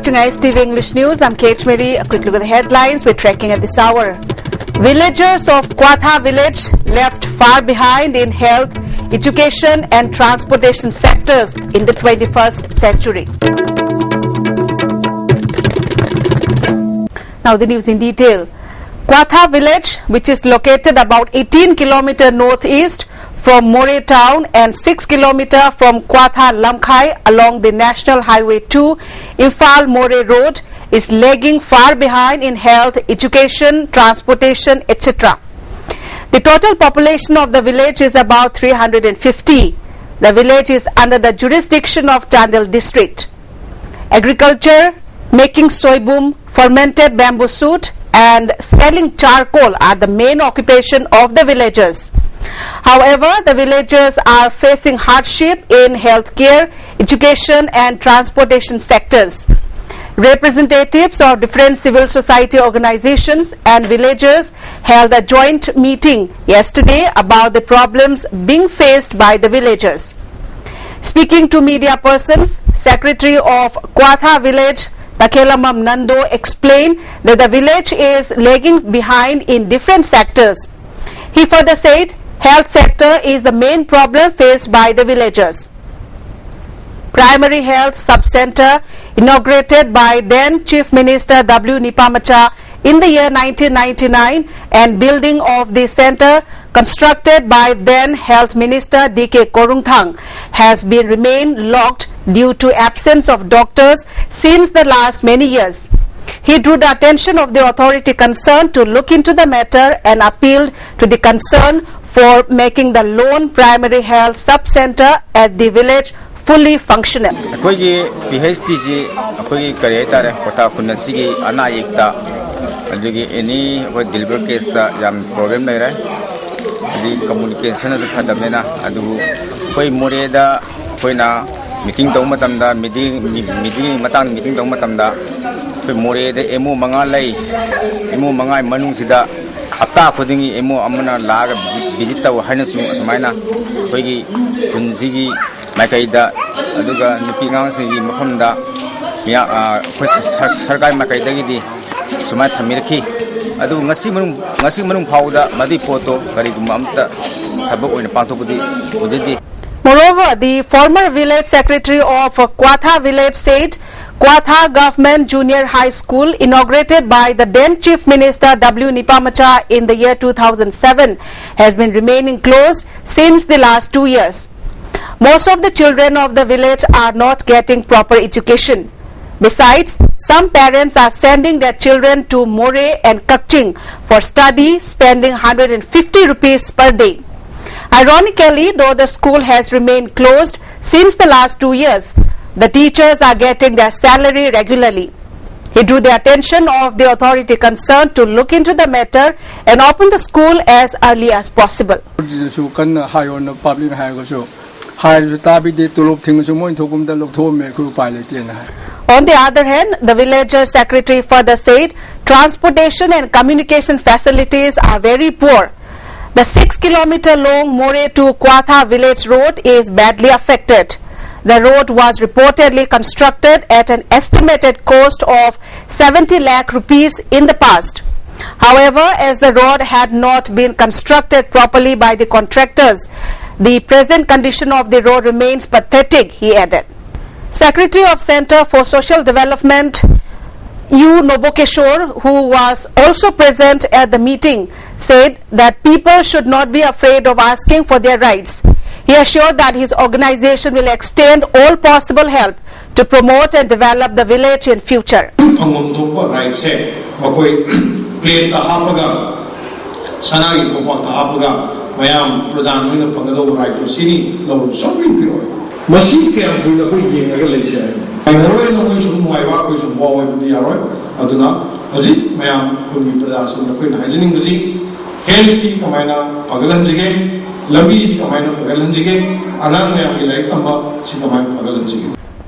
watching ISTV English News. I'm Kate Mary. A quick look at the headlines we're tracking at this hour. Villagers of Kwatha village left far behind in health, education and transportation sectors in the 21st century. Now the news in detail. Kwatha village, which is located about 18 km northeast from Moreh town and 6 km from Kwatha Lamkhai along the National Highway 2 Imphal Moreh Road, is lagging far behind in health, education, transportation, etc. The total population of the village is about 350. The village is under the jurisdiction of Tandil district. Agriculture, making soybean, fermented bamboo shoot and selling charcoal are the main occupation of the villagers. However, the villagers are facing hardship in healthcare, education and transportation sectors. Representatives of different civil society organizations and villagers held a joint meeting yesterday about the problems being faced by the villagers. Speaking to media persons, Secretary of Kwatha village Takelamam Nando explained that the village is lagging behind in different sectors. He further said health sector is the main problem faced by the villagers. Primary health sub-center inaugurated by then Chief Minister W. Nipamacha in the year 1999 and building of the center constructed by then Health Minister D.K. Korungthang has been remained locked due to absence of doctors since the last many years. He drew the attention of the authority concerned to look into the matter and appealed to the concern for making the lone primary health sub-center at the village fully functional. PHTC Kota Kunasigi Anayikta any deliberate case yam problem the communication of the Kadamena Adu Koi Moreda Koina meeting Domatamda meeting Matan meeting Domatamda More the Emu Mangalay Emu Mangai Manungsida Hata Pudingi Emu Amana Laga Vigita Hanasu Samana Kogi Punzigi Makaida Aduga Nipingansi Makonda Sargai Makaidagi Sumata Mirki Adu Nasimunum Powder Madi Poto Karigumamta Tabu in Pantopudi Udidi. Moreover, the former village secretary of Kwatha village said Kwatha Government Junior High School, inaugurated by the then Chief Minister W. Nipamacha in the year 2007, has been remaining closed since the last 2 years. Most of the children of the village are not getting proper education. Besides, some parents are sending their children to Moreh and Kakching for study, spending 150 rupees per day. Ironically, though the school has remained closed since the last 2 years, the teachers are getting their salary regularly. He drew the attention of the authority concerned to look into the matter and open the school as early as possible. On the other hand, the villager secretary further said transportation and communication facilities are very poor. The 6 km long Moreh to Kwatha village road is badly affected. The road was reportedly constructed at an estimated cost of 70 lakh rupees in the past. However, as the road had not been constructed properly by the contractors, the present condition of the road remains pathetic, he added. Secretary of Center for Social Development U. Nobokeshore, who was also present at the meeting, said that people should not be afraid of asking for their rights. He assured that his organization will extend all possible help to promote and develop the village in future.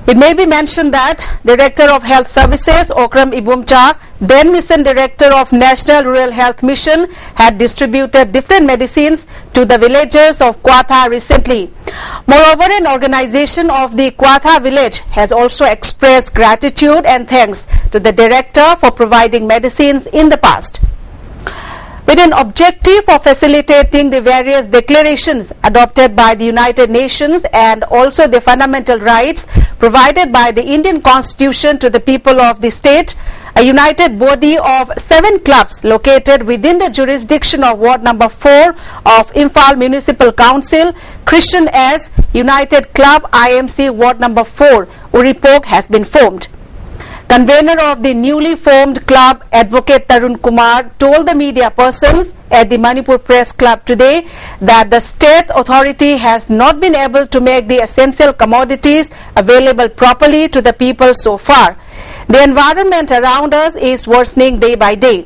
It may be mentioned that Director of Health Services Okram Ibumcha then Mission Director of National Rural Health Mission, had distributed different medicines to the villagers of Kwatha recently. Moreover, an organization of the Kwatha village has also expressed gratitude and thanks to the director for providing medicines in the past. With an objective of facilitating the various declarations adopted by the United Nations and also the fundamental rights provided by the Indian Constitution to the people of the state, a united body of 7 clubs located within the jurisdiction of Ward number 4 of Imphal Municipal Council, christened as United Club IMC Ward number 4, Uripok, has been formed. Convener of the newly formed club, Advocate Tarun Kumar, told the media persons at the Manipur Press Club today that the state authority has not been able to make the essential commodities available properly to the people so far. The environment around us is worsening day by day.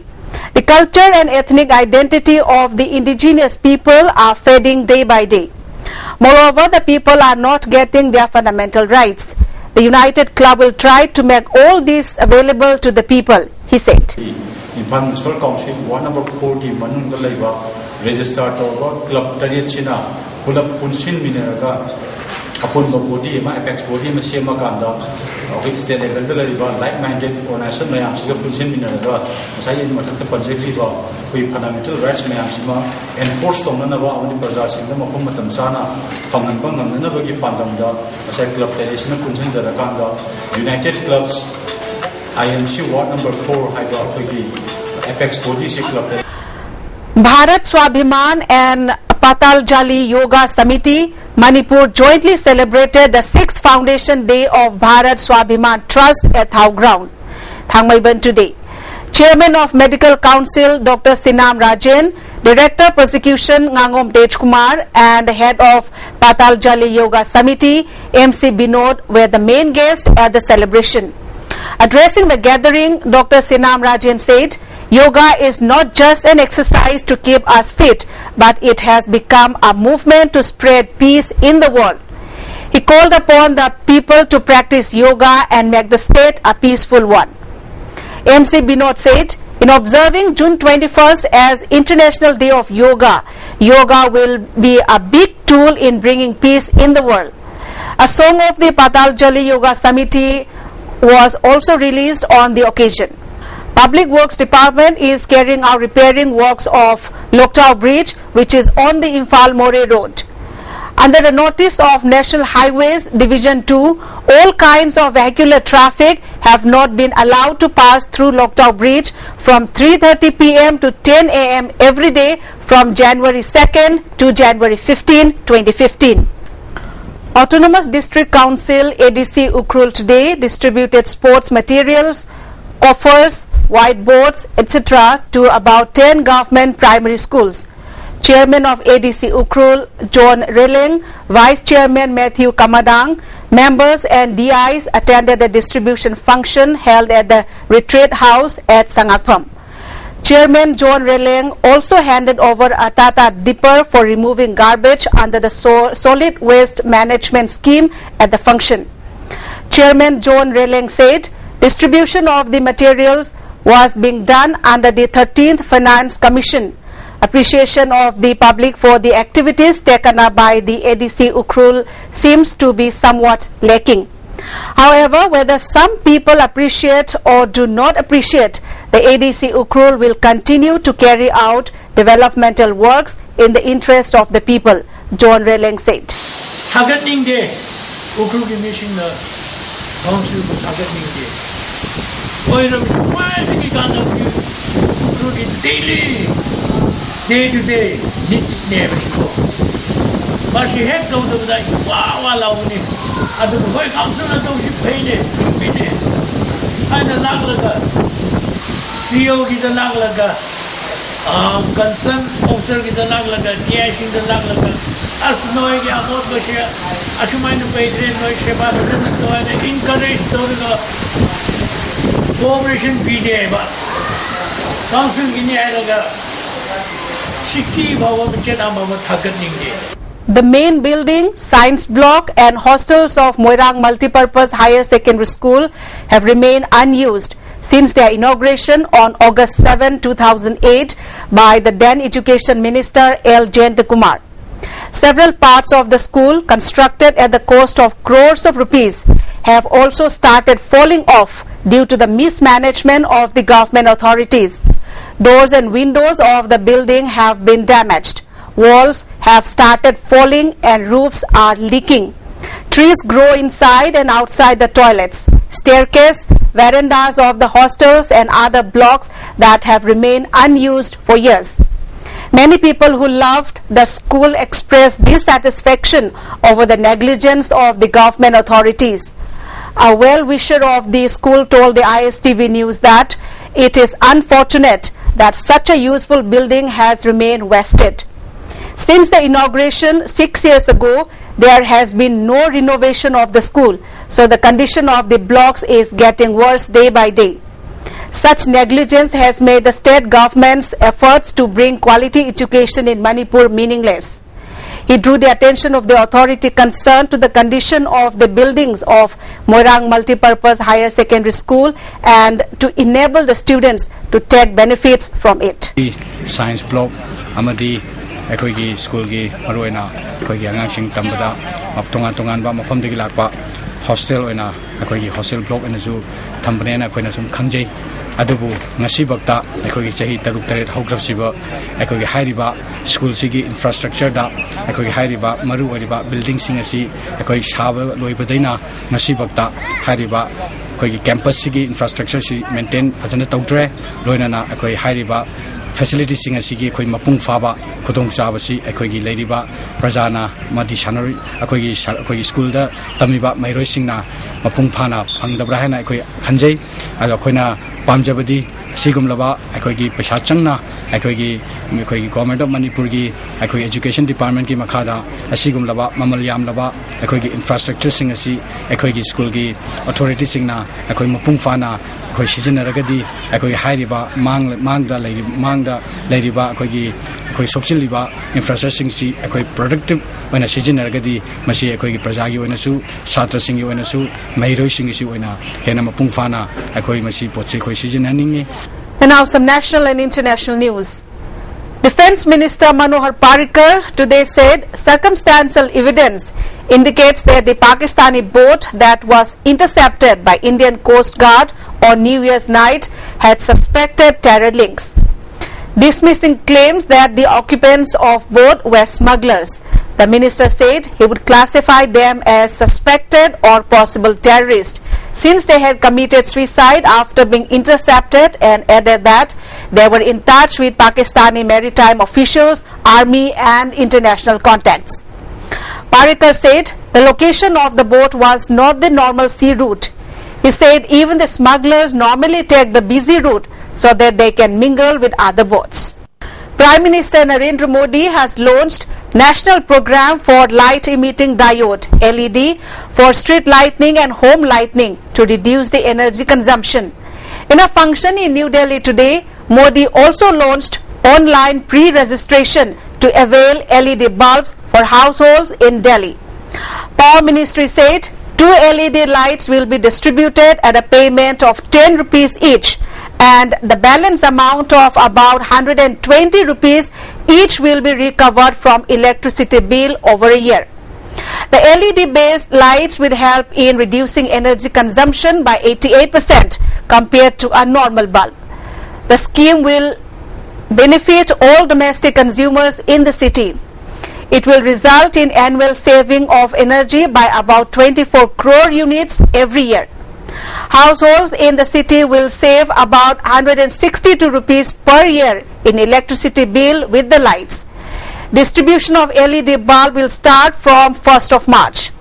The culture and ethnic identity of the indigenous people are fading day by day. Moreover, the people are not getting their fundamental rights. The United Club will try to make all this available to the people, he said. Imphal Municipal Council Ward number 4 ki manungda laiba register to club tariat china pulap punsin mineraga apun body ma apex body ma sema kanda ok state level da laiba like minded organization mayam siga punsin mineraga sai in mathak project li ba koi fundamental rights mayam sima enforce tong na ba amani praja sing da makom matam sana pangan pangan na ba gi pandam da sai club tariat na punsin jara kanda United Clubs IMC Ward number 4 haiba koi apex body si club Bharat Swabhiman and Patanjali Yoga Samiti, Manipur jointly celebrated the 6th Foundation Day of Bharat Swabhiman Trust at Thau Ground, Thangmaiban today. Chairman of Medical Council Dr. Sinam Rajan, Director Prosecution Ngangom Tejkumar and Head of Patanjali Yoga Samiti MC Binod were the main guests at the celebration. Addressing the gathering, Dr. Sinam Rajan said, Yoga is not just an exercise to keep us fit, but it has become a movement to spread peace in the world. He called upon the people to practice yoga and make the state a peaceful one. MC Binod said, in observing June 21st as International Day of Yoga, yoga will be a big tool in bringing peace in the world. A song of the Patanjali Yoga Samiti was also released on the occasion. Public Works Department is carrying out repairing works of Loktau Bridge, which is on the Imphal More Road. Under the notice of National Highways Division 2, all kinds of vehicular traffic have not been allowed to pass through Loktau Bridge from 3:30 p.m. to 10 a.m. every day from January 2nd to January 15, 2015. Autonomous District Council ADC Ukhrul today distributed sports materials, coffers, whiteboards, etc. to about 10 government primary schools. Chairman of ADC Ukhrul, John Releng, Vice Chairman Matthew Kamadang, members and DIs attended the distribution function held at the Retreat House at Sangakpham. Chairman John Releng also handed over a Tata dipper for removing garbage under the Solid Waste Management Scheme at the function. Chairman John Releng said, distribution of the materials was being done under the 13th Finance Commission. Appreciation of the public for the activities taken up by the ADC Ukhrul seems to be somewhat lacking. However, whether some people appreciate or do not appreciate, the ADC Ukhrul will continue to carry out developmental works in the interest of the people, John Releng said. Targeting day, Ukhrul mission council targeting day. Daily, day to day, needs never go. But she had go to the wow, at the boy council, she paid it, and the Laglaga, CEO get the Laglaga, concern officer get the Laglaga, yes in the Laglaga, as knowing about the share, as you mind to pay no Sheba, and encourage the cooperation be there, but council in the main building, science block and hostels of Moirang Multipurpose Higher Secondary School have remained unused since their inauguration on August 7, 2008 by the then Education Minister L. Jayantakumar. Several parts of the school, constructed at the cost of crores of rupees, have also started falling off due to the mismanagement of the government authorities. Doors and windows of the building have been damaged. Walls have started falling and roofs are leaking. Trees grow inside and outside the toilets, staircase, verandas of the hostels and other blocks that have remained unused for years. Many people who loved the school expressed dissatisfaction over the negligence of the government authorities. A well-wisher of the school told the ISTV News that it is unfortunate that such a useful building has remained wasted. Since the inauguration 6 years ago, there has been no renovation of the school, so the condition of the blocks is getting worse day by day. Such negligence has made the state government's efforts to bring quality education in Manipur meaningless. He drew the attention of the authority concerned to the condition of the buildings of Moirang Multipurpose Higher Secondary School and to enable the students to take benefits from it. Science block amadi aikoigi school gi maruina aikoigi angangsing tambada tongan tongan ba mafam degi lakpa hostel oina aikoigi hostel block enasu thambane na koina sum khangjai adubu ngasi bakta aikoigi chahi taruk taret hograbsiba aikoigi hairiba school sigi infrastructure da aikoigi hairiba maru oriba building sing asi aikoi shaba loibadaina ngasi bakta hairiba aikoigi campus sigi infrastructure si maintain phajana tawdre loinana aikoi hairiba facilities sing asigi khoi mapung faba khudong chabasi aikoigi leiriba prajana madi sanari aikoigi school da tamiba mairoi singna mapung phana phangdabra hana aikoi khanjai aga khoina pamjabadi sigumlaba aikoigi paisa changna aikoigi government of Manipur gi aikoigi education department ki makhada asigumlaba mamal yamlaba aikoigi infrastructure sing asi aikoigi school gi authority singna aikoi mapung phana khoi sijanaragadi aikoigi hairiba mangda leiriba aikoigi sokchiliba infrastructure sing si akoi productive oina sijanaragadi masi aikoigi prajagi oina su satra singi oina su mairoi singi si oina hena mapung phana akoi masi potse khoi sijanani. And now some national and international news. Defence Minister Manohar Parrikar today said circumstantial evidence indicates that the Pakistani boat that was intercepted by Indian Coast Guard on New Year's night had suspected terror links, dismissing claims that the occupants of boat were smugglers. The minister said he would classify them as suspected or possible terrorists since they had committed suicide after being intercepted, and added that they were in touch with Pakistani maritime officials, army and international contacts. Parrikar said the location of the boat was not the normal sea route. He said even the smugglers normally take the busy route so that they can mingle with other boats. Prime Minister Narendra Modi has launched National Program for Light Emitting Diode (LED) for street lighting and home lighting to reduce the energy consumption. In a function in New Delhi today, Modi also launched online pre-registration to avail LED bulbs for households in Delhi. Power Ministry said 2 LED lights will be distributed at a payment of 10 rupees each, and the balance amount of about 120 rupees each will be recovered from electricity bill over a year. The LED based lights will help in reducing energy consumption by 88% compared to a normal bulb. The scheme will benefit all domestic consumers in the city. It will result in annual saving of energy by about 24 crore units every year. Households in the city will save about 162 rupees per year in electricity bill with the lights. Distribution of LED bulb will start from 1st of March.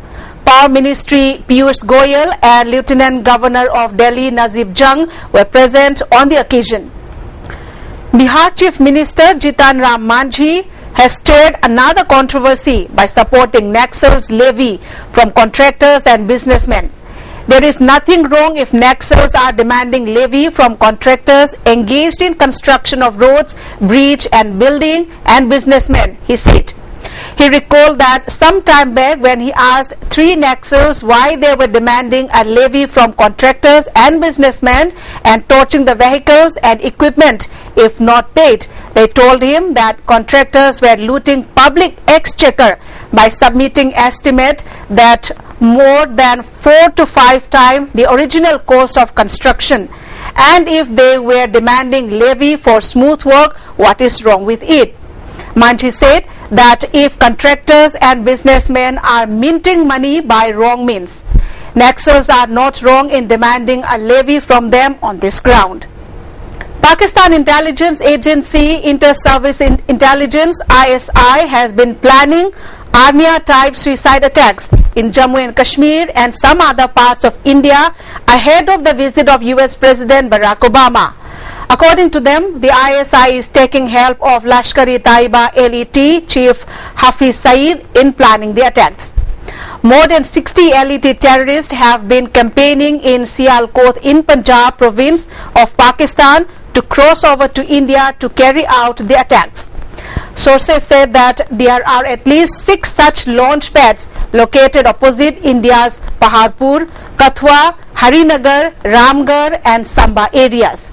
Power Ministry Piyush Goyal and Lieutenant Governor of Delhi Nazib Jung were present on the occasion. Bihar Chief Minister Jitan Ram Manjhi has stirred another controversy by supporting Naxal's levy from contractors and businessmen. There is nothing wrong if Naxals are demanding levy from contractors engaged in construction of roads, bridge and building and businessmen, he said. He recalled that some time back when he asked 3 Naxals why they were demanding a levy from contractors and businessmen and torching the vehicles and equipment if not paid, they told him that contractors were looting public exchequer by submitting estimate that more than 4 to 5 times the original cost of construction. And if they were demanding levy for smooth work, what is wrong with it? Manji said that if contractors and businessmen are minting money by wrong means, Naxals are not wrong in demanding a levy from them on this ground. Pakistan Intelligence Agency Inter-Service Intelligence ISI has been planning Arnia-type suicide attacks in Jammu and Kashmir and some other parts of India ahead of the visit of US President Barack Obama. According to them, the ISI is taking help of Lashkar-e-Taiba LET Chief Hafiz Saeed in planning the attacks. More than 60 LET terrorists have been campaigning in Sialkot in Punjab province of Pakistan to cross over to India to carry out the attacks. Sources said that there are at least 6 such launch pads located opposite India's Paharpur, Kathua, Harinagar, Ramgarh and Samba areas.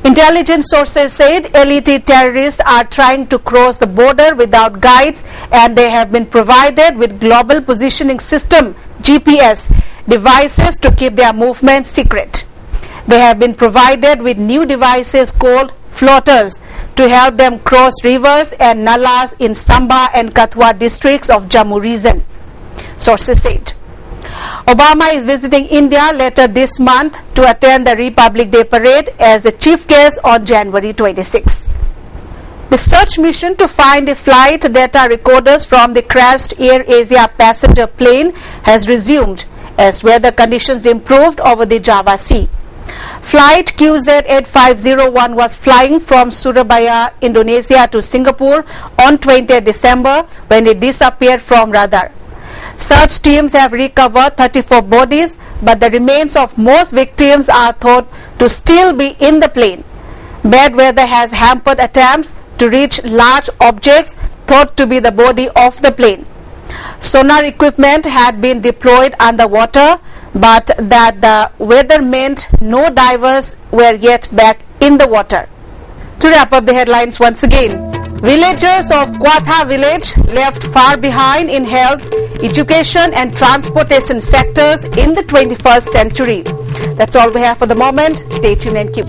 Intelligence sources said LET terrorists are trying to cross the border without guides and they have been provided with global positioning system GPS devices to keep their movement secret. They have been provided with new devices called floaters to help them cross rivers and nalas in Samba and Kathua districts of Jammu region, sources said. Obama is visiting India later this month to attend the Republic Day parade as the chief guest on January 26. The search mission to find the flight data recorders from the crashed Air Asia passenger plane has resumed as weather conditions improved over the Java Sea. Flight QZ8501 was flying from Surabaya, Indonesia to Singapore on 20 December when it disappeared from radar. Search teams have recovered 34 bodies, but the remains of most victims are thought to still be in the plane. Bad weather has hampered attempts to reach large objects thought to be the body of the plane. Sonar equipment had been deployed underwater, but that the weather meant no divers were yet back in the water. To wrap up the headlines once again, villagers of Kwatha village left far behind in health, education and transportation sectors in the 21st century. That's all we have for the moment. Stay tuned and keep